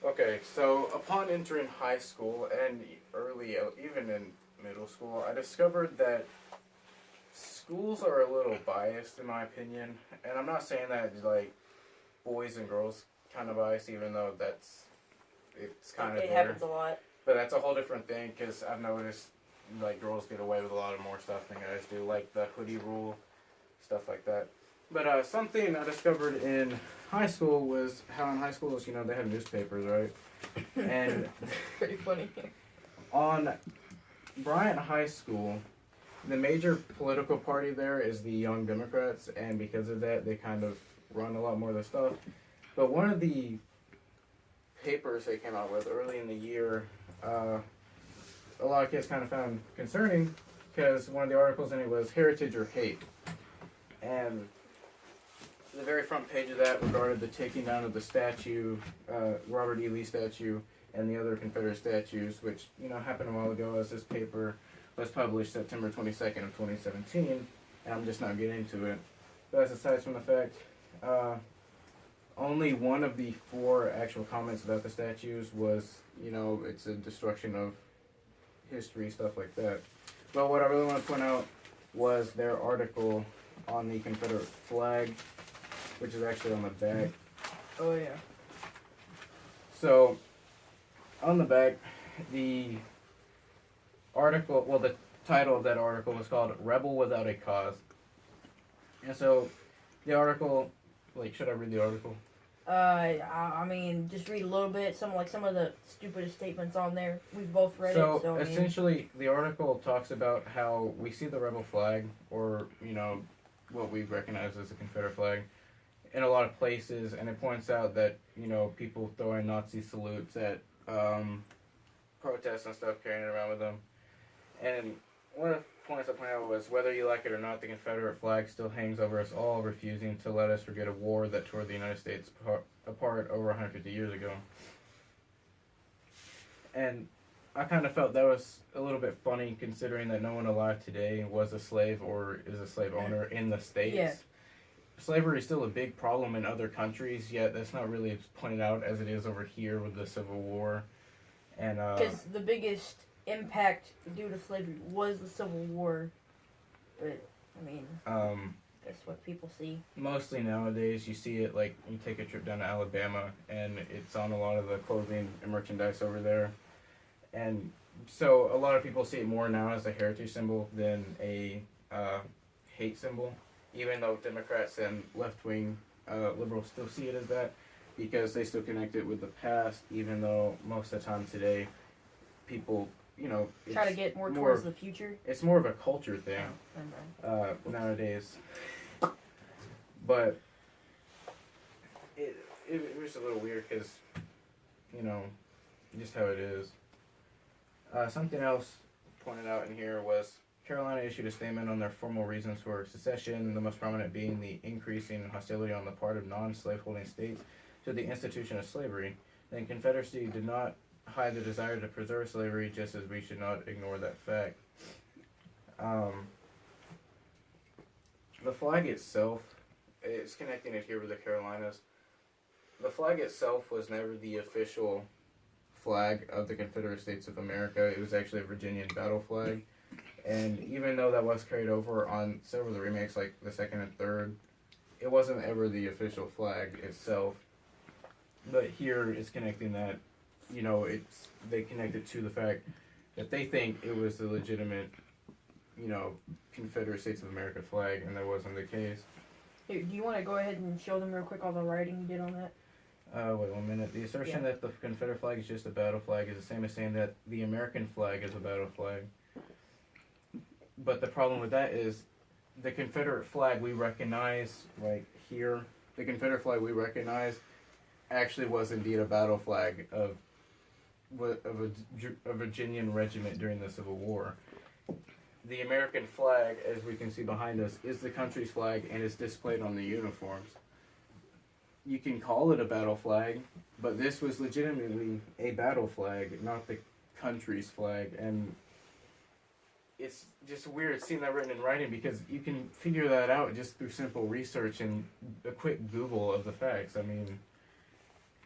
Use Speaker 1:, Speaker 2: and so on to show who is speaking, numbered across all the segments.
Speaker 1: Okay, so upon entering high school and even in middle school, I discovered that schools are a little biased in my opinion, and I'm not saying that like boys and girls kind of biased, even though it's kind of
Speaker 2: It
Speaker 1: there.
Speaker 2: happens a lot.
Speaker 1: But that's a whole different thing because I've noticed like girls get away with a lot of more stuff than guys do, like the hoodie rule, stuff like that. But something I discovered in high school was how in high schools, they have newspapers, right? And
Speaker 2: Pretty funny.
Speaker 1: on Bryant High School, the major political party there is the Young Democrats, and because of that, they kind of run a lot more of the stuff. But one of the papers they came out with early in the year, a lot of kids kind of found concerning because one of the articles in it was heritage or hate. And the very front page of that regarded the taking down of the statue, Robert E. Lee statue, and the other Confederate statues, which, happened a while ago as this paper was published September 22nd of 2017, and I'm just not getting into it. But that's aside from the fact, only one of the four actual comments about the statues was, it's a destruction of history, stuff like that. But what I really want to point out was their article on the Confederate flag, which is actually on the back.
Speaker 2: Oh yeah.
Speaker 1: So, on the back, the the title of that article was called Rebel Without a Cause. And so, the article, should I read the article?
Speaker 2: I mean, just read a little bit. Some of the stupidest statements on there. We've both read it. So
Speaker 1: essentially, the article talks about how we see the rebel flag, or what we recognize as the Confederate flag, in a lot of places, and it points out that people throwing Nazi salutes at protests and stuff, carrying it around with them. And one of the points I pointed out was whether you like it or not, the Confederate flag still hangs over us all, refusing to let us forget a war that tore the United States apart over 150 years ago. And I kind of felt that was a little bit funny, considering that no one alive today was a slave or is a slave owner in the States.
Speaker 2: Yeah.
Speaker 1: Slavery is still a big problem in other countries, yet that's not really pointed out as it is over here with the Civil War. And
Speaker 2: because the biggest impact due to slavery was the Civil War, but I mean, that's what people see.
Speaker 1: Mostly nowadays, you see it like you take a trip down to Alabama, and it's on a lot of the clothing and merchandise over there, and so a lot of people see it more now as a heritage symbol than a hate symbol. Even though Democrats and left-wing liberals still see it as that, because they still connect it with the past, even though most of the time today, people,
Speaker 2: try to get more towards the future.
Speaker 1: It's more of a culture thing nowadays. But it was a little weird because, just how it is. Something else pointed out in here was Carolina issued a statement on their formal reasons for secession, the most prominent being the increasing hostility on the part of non-slaveholding states to the institution of slavery. The Confederacy did not hide the desire to preserve slavery, just as we should not ignore that fact. The flag itself, it's connecting it here with the Carolinas. The flag itself was never the official flag of the Confederate States of America. It was actually a Virginian battle flag. And even though that was carried over on several of the remakes, like the second and third, it wasn't ever the official flag itself. But here it's connecting that, they connect it to the fact that they think it was the legitimate, Confederate States of America flag, and that wasn't the case.
Speaker 2: Here, do you want to go ahead and show them real quick all the writing you did on that?
Speaker 1: Wait 1 minute. The assertion that the Confederate flag is just a battle flag is the same as saying that the American flag is a battle flag. But the problem with that is the Confederate flag we recognize, like here, the Confederate flag we recognize actually was indeed a battle flag of a Virginian regiment during the Civil War. The American flag, as we can see behind us, is the country's flag and is displayed on the uniforms. You can call it a battle flag, but this was legitimately a battle flag, not the country's flag. And it's just weird seeing that written in writing because you can figure that out just through simple research and a quick Google of the facts. I mean,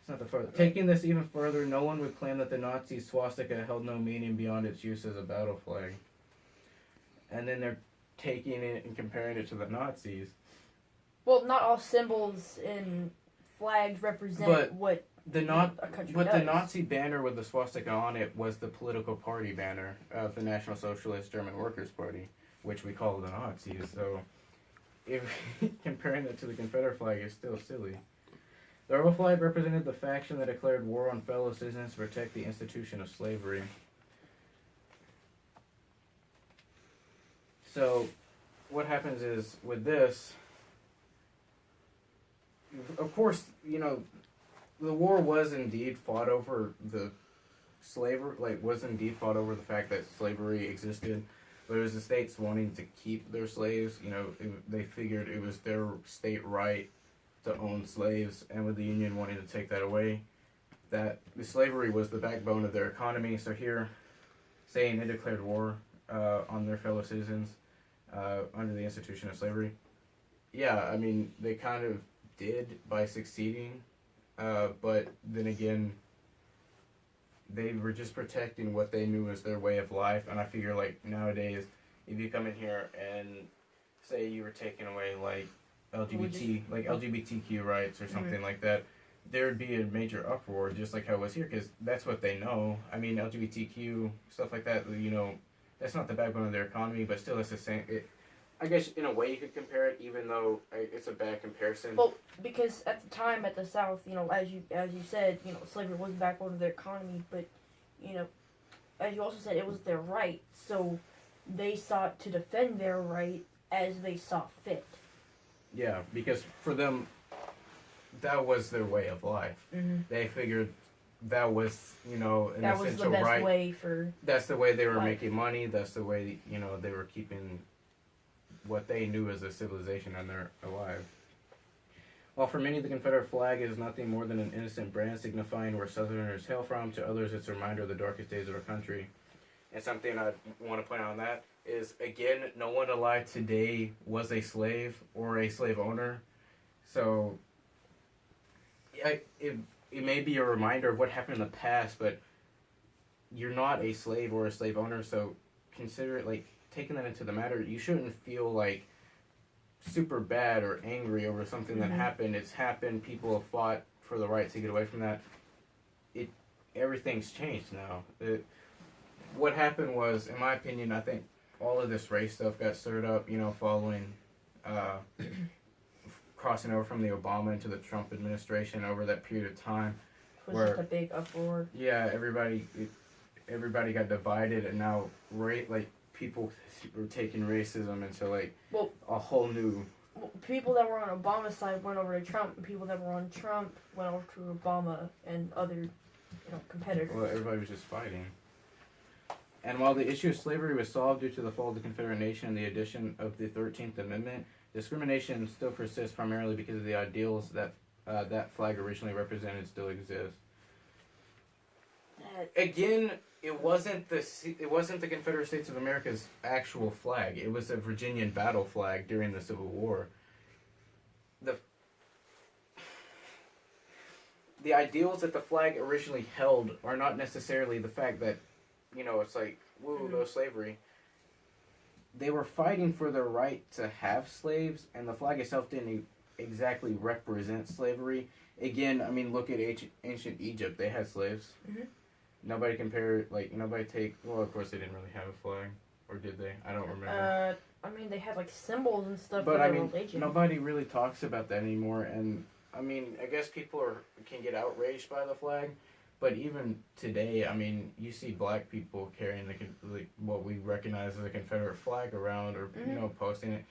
Speaker 1: It's not the further. Taking this even further, no one would claim that the Nazi swastika held no meaning beyond its use as a battle flag. And then they're taking it and comparing it to the Nazis.
Speaker 2: Well, not all symbols in flags represent what
Speaker 1: the
Speaker 2: a country does.
Speaker 1: the Nazi banner with the swastika on it was the political party banner of the National Socialist German Workers' Party, which we call the Nazis. So, if comparing it to the Confederate flag is still silly. The rebel flag represented the faction that declared war on fellow citizens to protect the institution of slavery. So, what happens is, with this, of course, the war was indeed fought over the fought over the fact that slavery existed, but it was the states wanting to keep their slaves. They figured it was their state right to own slaves, and with the Union wanting to take that away, that the slavery was the backbone of their economy. So here, saying they declared war on their fellow citizens under the institution of slavery, yeah, I mean, they kind of did by succeeding, but then again, they were just protecting what they knew was their way of life. And I figure, like, nowadays, if you come in here and say you were taking away, like, LGBTQ rights or something like that, there'd be a major uproar, just like how it was here, because that's what they know. I mean, LGBTQ, stuff like that, that's not the backbone of their economy, but still it's the same. I guess in a way you could compare it, even though it's a bad comparison.
Speaker 2: Well, because at the time at the South, as you said, slavery was the backbone of their economy, but as you also said, it was their right. So they sought to defend their right as they saw fit.
Speaker 1: Yeah, because for them, that was their way of life.
Speaker 2: Mm-hmm.
Speaker 1: They figured that was, an
Speaker 2: that was
Speaker 1: essential
Speaker 2: the best
Speaker 1: right.
Speaker 2: way for.
Speaker 1: That's the way they were
Speaker 2: life.
Speaker 1: making money. That's the way, they were keeping what they knew as a civilization and they're alive. While for many the Confederate flag is nothing more than an innocent brand signifying where Southerners hail from, to others it's a reminder of the darkest days of our country. And something I want to point out on that is, again, no one alive today was a slave or a slave owner. So, it may be a reminder of what happened in the past, but you're not a slave or a slave owner, so consider it, like, taking that into the matter. You shouldn't feel, like, super bad or angry over something that happened. It's happened. People have fought for the right to get away from that. Everything's changed now. What happened was, in my opinion, I think all of this race stuff got stirred up, following crossing over from the Obama into the Trump administration over that period of time.
Speaker 2: It was just a big uproar.
Speaker 1: Yeah, everybody got divided, and now people were taking racism into a whole new.
Speaker 2: Well, people that were on Obama's side went over to Trump, and people that were on Trump went over to Obama and other, competitors.
Speaker 1: Well, everybody was just fighting. And while the issue of slavery was solved due to the fall of the Confederate nation and the addition of the 13th Amendment, discrimination still persists primarily because of the ideals that that flag originally represented still exist. Again, it wasn't the Confederate States of America's actual flag. It was a Virginian battle flag during the Civil War. The ideals that the flag originally held are not necessarily the fact that, it's like, woo, no slavery. They were fighting for the right to have slaves, and the flag itself didn't exactly represent slavery. Again, I mean, look at ancient Egypt. They had slaves. Mm-hmm. Nobody well, of course they didn't really have a flag. Or did they? I don't remember.
Speaker 2: I mean, they had, symbols and stuff
Speaker 1: but,
Speaker 2: for their religion.
Speaker 1: Nobody really talks about that anymore, and, I mean, I guess people can get outraged by the flag, but even today, I mean, you see black people carrying what we recognize as a Confederate flag around, or, posting it.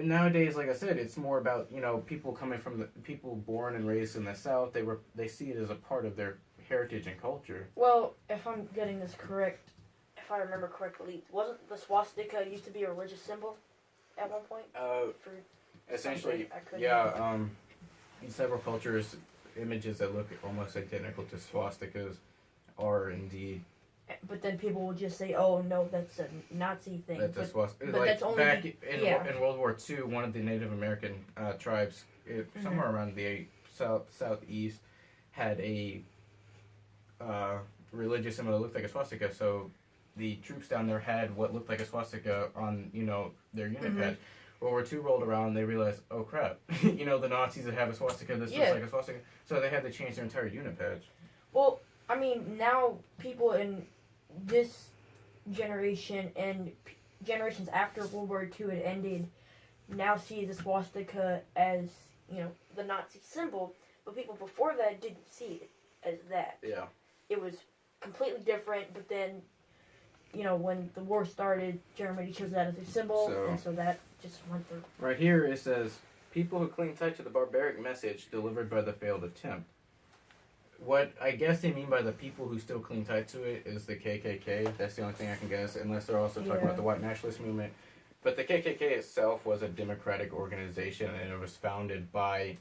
Speaker 1: Nowadays, like I said, it's more about, people coming from people born and raised in the South. They see it as a part of their heritage and culture.
Speaker 2: Well, if I'm getting this correct, if I remember correctly, wasn't the swastika used to be a religious symbol at one point?
Speaker 1: Essentially, yeah. In several cultures, images that look almost identical to swastikas are indeed.
Speaker 2: But then people will just say, "Oh no, that's a Nazi thing."
Speaker 1: That's a swastika.
Speaker 2: But that's only
Speaker 1: back in World War II, one of the Native American tribes, somewhere around the southeast, had a religious symbol that looked like a swastika. So the troops down there had what looked like a swastika on, their unit
Speaker 2: Mhm.
Speaker 1: badge. World War II rolled around, they realized, oh crap, the Nazis that have a swastika, this
Speaker 2: Yeah.
Speaker 1: looks like a swastika. So they had to change their entire unit badge.
Speaker 2: Well, I mean, now people in this generation and generations after World War II had ended now see the swastika as, the Nazi symbol, but people before that didn't see it as that.
Speaker 1: Yeah.
Speaker 2: It was completely different, but then, when the war started, Germany chose that as a symbol, and so that just went through.
Speaker 1: Right here it says, people who cling tight to the barbaric message delivered by the failed attempt. What I guess they mean by the people who still cling tight to it is the KKK. That's the only thing I can guess, unless they're also talking about the white nationalist movement. But the KKK itself was a democratic organization, and it was founded by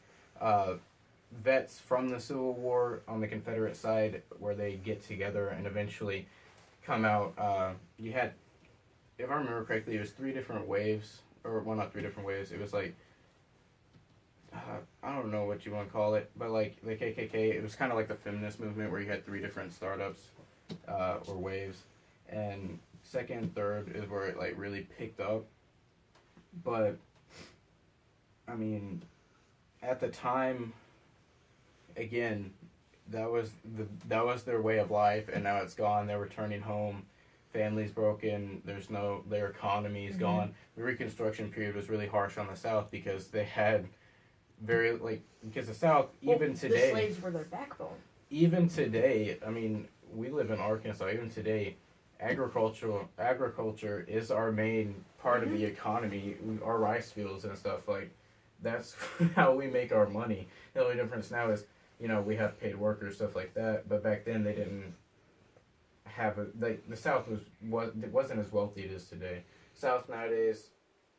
Speaker 1: vets from the Civil War on the Confederate side, where they get together and eventually come out. You had, if I remember correctly, it was 3 different waves, or well, not 3 different waves. It was like, I don't know what you want to call it, but like the KKK, it was kind of like the feminist movement where you had 3 different startups or waves, and second and third is where it like really picked up. But I mean, at the time, again, that was their way of life, and now it's gone. They're returning home, families broken. Their economy's gone. The Reconstruction period was really harsh on the South because they had because the South, even today,
Speaker 2: the slaves were their backbone.
Speaker 1: Even today, I mean, we live in Arkansas. Even today, agriculture is our main part of the economy. Our rice fields and stuff, like, that's how we make our money. The only difference now is, we have paid workers, stuff like that. But back then they didn't have the South wasn't as wealthy as it is today. South nowadays,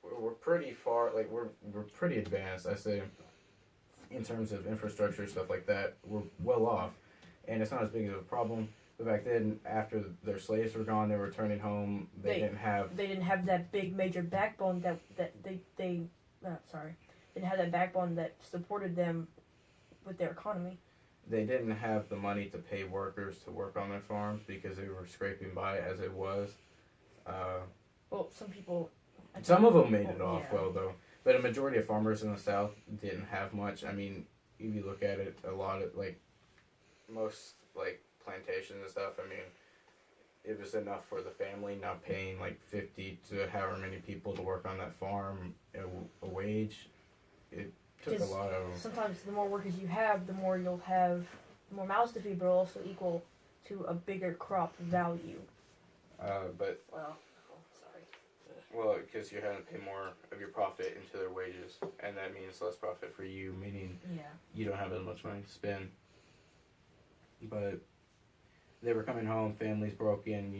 Speaker 1: we're pretty far, like we're pretty advanced, I say, in terms of infrastructure, stuff like that. We're well off, and it's not as big of a problem. But back then, after their slaves were gone, they were returning home. They didn't have
Speaker 2: that big major backbone that they didn't have that backbone that supported them with their economy.
Speaker 1: They didn't have the money to pay workers to work on their farms because they were scraping by as it was.
Speaker 2: Well,
Speaker 1: some of them made it off well, though. But a majority of farmers in the South didn't have much. I mean, if you look at it, a lot of, most, plantations and stuff, I mean, it was enough for the family, not paying, 50 to however many people to work on that farm, a wage. It took a lot of...
Speaker 2: Sometimes the more workers you have, the more you'll have, the more mouths to feed, but also equal to a bigger crop value.
Speaker 1: Well, because you're having to pay more of your profit into their wages, and that means less profit for you, meaning you don't have as much money to spend. But they were coming home, families broken,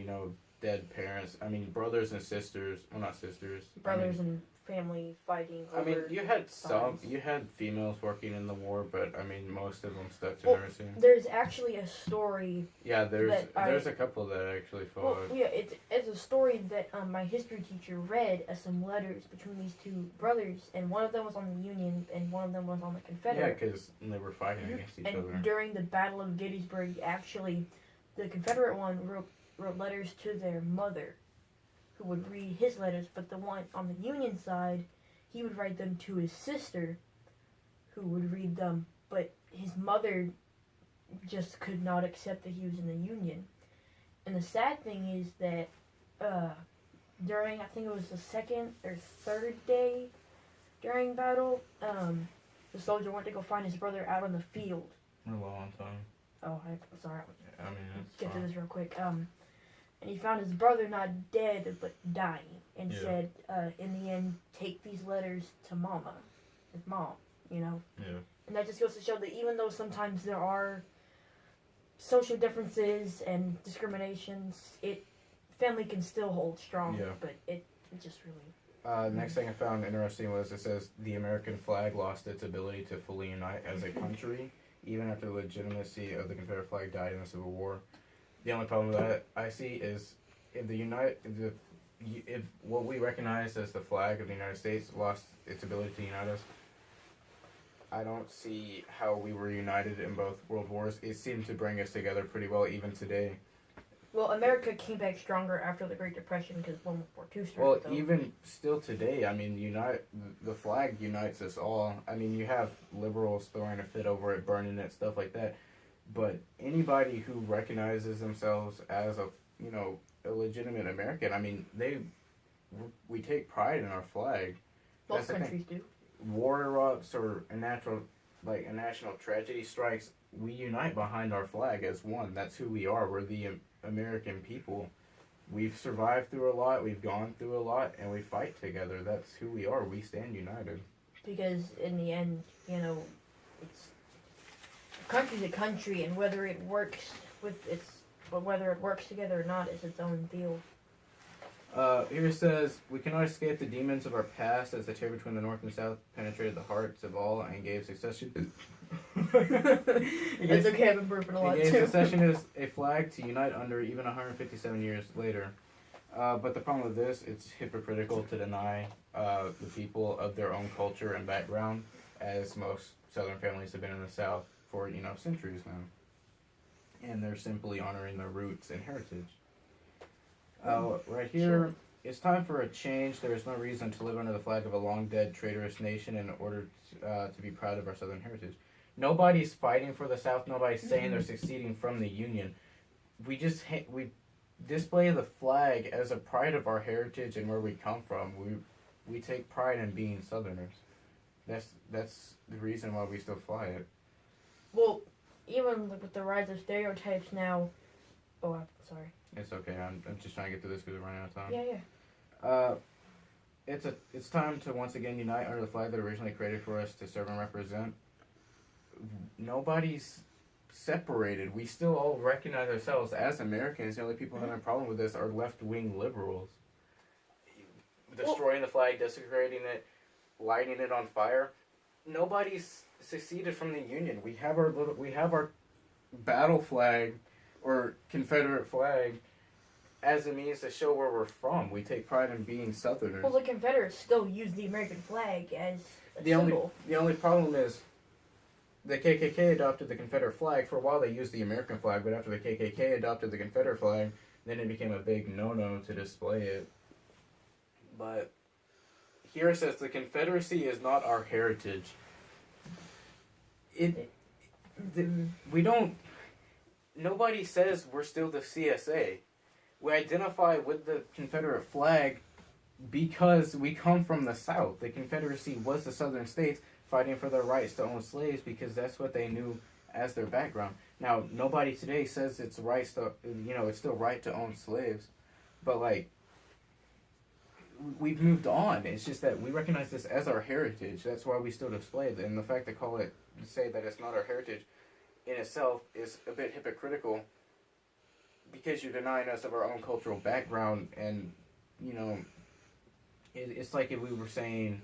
Speaker 1: dead parents. I mean, brothers and sisters. Well, not sisters.
Speaker 2: Brothers and family fighting over...
Speaker 1: I mean, you had females working in the war, but, I mean, most of them stuck to nursing.
Speaker 2: There's actually a story...
Speaker 1: Yeah, there's a couple that actually followed.
Speaker 2: Well, yeah, it's a story that my history teacher read as some letters between these 2 brothers, and one of them was on the Union, and one of them was on the Confederate.
Speaker 1: Yeah, because they were fighting against each other.
Speaker 2: And during the Battle of Gettysburg, actually, the Confederate one wrote letters to their mother, who would read his letters, but the one on the Union side, he would write them to his sister, who would read them, but his mother just could not accept that he was in the Union. And the sad thing is that during, I think it was the 2nd or 3rd day during battle, the soldier went to go find his brother out on the field.
Speaker 1: A long time.
Speaker 2: Oh, I'm sorry.
Speaker 1: I mean,
Speaker 2: Get to this real quick. And he found his brother not dead, but dying, and said, in the end, take these letters to Mama, his mom, Yeah. And that just goes to show that even though sometimes there are social differences and discriminations, family can still hold strong, but it just really...
Speaker 1: Next thing I found interesting was it says the American flag lost its ability to fully unite as a country, even after the legitimacy of the Confederate flag died in the Civil War. The only problem with that I see is if what we recognize as the flag of the United States lost its ability to unite us, I don't see how we were united in both world wars. It seemed to bring us together pretty well even today.
Speaker 2: Well, America came back stronger after the Great Depression because World War II started.
Speaker 1: Well,
Speaker 2: though.
Speaker 1: even still today, I mean, the flag unites us all. I mean, you have liberals throwing a fit over it, burning it, stuff like that. But anybody who recognizes themselves as a legitimate American, I mean, we take pride in our flag.
Speaker 2: Most countries do.
Speaker 1: War erupts or a national tragedy strikes, we unite behind our flag as one. That's who we are. We're the American people. We've survived through a lot, we've gone through a lot, and we fight together. That's who we are. We stand united.
Speaker 2: Because in the end, it's a country's a country, and whether it works together or not is its own deal.
Speaker 1: Here it says, we cannot escape the demons of our past as the tear between the North and South penetrated the hearts of all and gave succession.
Speaker 2: It's okay, I've been burping a lot
Speaker 1: it gave
Speaker 2: too.
Speaker 1: secession as a flag to unite under even 157 years later. But the problem with this, it's hypocritical to deny the people of their own culture and background, as most Southern families have been in the South for, centuries now. And they're simply honoring their roots and heritage. Right here, it's time for a change. There is no reason to live under the flag of a long-dead traitorous nation in order to be proud of our Southern heritage. Nobody's fighting for the South. Nobody's saying they're seceding from the Union. We display the flag as a pride of our heritage and where we come from. We take pride in being Southerners. That's the reason why we still fly it. Well,
Speaker 2: Even with the rise of stereotypes now. Oh, I'm sorry.
Speaker 1: It's okay. I'm just trying to get through this because we're running out of time.
Speaker 2: Yeah.
Speaker 1: It's time to once again unite under the flag that originally created for us to serve and represent. Nobody's separated. We still all recognize ourselves as Americans. The only people having a problem with this are left-wing liberals. Destroying the flag, desecrating it, lighting it on fire. Nobody's seceded from the Union. We have our battle flag or Confederate flag as a means to show where we're from. We take pride in being Southerners.
Speaker 2: Well, the Confederates still use the American flag as a symbol.
Speaker 1: The only problem is the KKK adopted the Confederate flag. For a while they used the American flag, but after the KKK adopted the Confederate flag, then it became a big no-no to display it. But here it says the Confederacy is not our heritage. Nobody says we're still the CSA. We identify with the Confederate flag because we come from the South. The Confederacy was the Southern states fighting for their rights to own slaves because that's what they knew as their background. Now, nobody today says it's it's still right to own slaves, but we've moved on. It's just that we recognize this as our heritage. That's why we still display it. And the fact to say that it's not our heritage in itself is a bit hypocritical because you're denying us of our own cultural background. And, it's like if we were saying,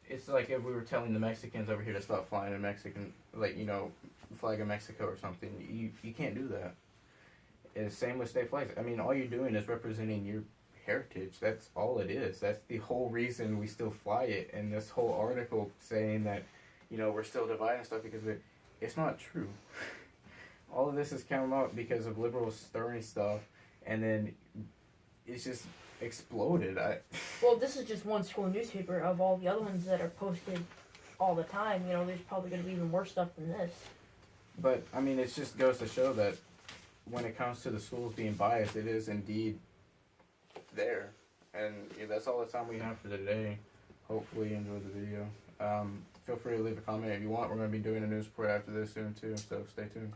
Speaker 1: it's like if we were telling the Mexicans over here to stop flying a Mexican, flag of Mexico or something. You can't do that. And same with state flags. I mean, all you're doing is representing your heritage. That's all it is. That's the whole reason we still fly it. And this whole article saying that, we're still dividing stuff because of it, it's not true. All of this has come up because of liberals stirring stuff, and then it's just exploded.
Speaker 2: Well, this is just one school newspaper of all the other ones that are posted all the time. There's probably going to be even more stuff than this.
Speaker 1: But, I mean, it just goes to show that when it comes to the schools being biased, it is indeed there. And that's all the time we have for today. Hopefully you enjoyed the video. Feel free to leave a comment if you want. We're going to be doing a news report after this soon too, so stay tuned.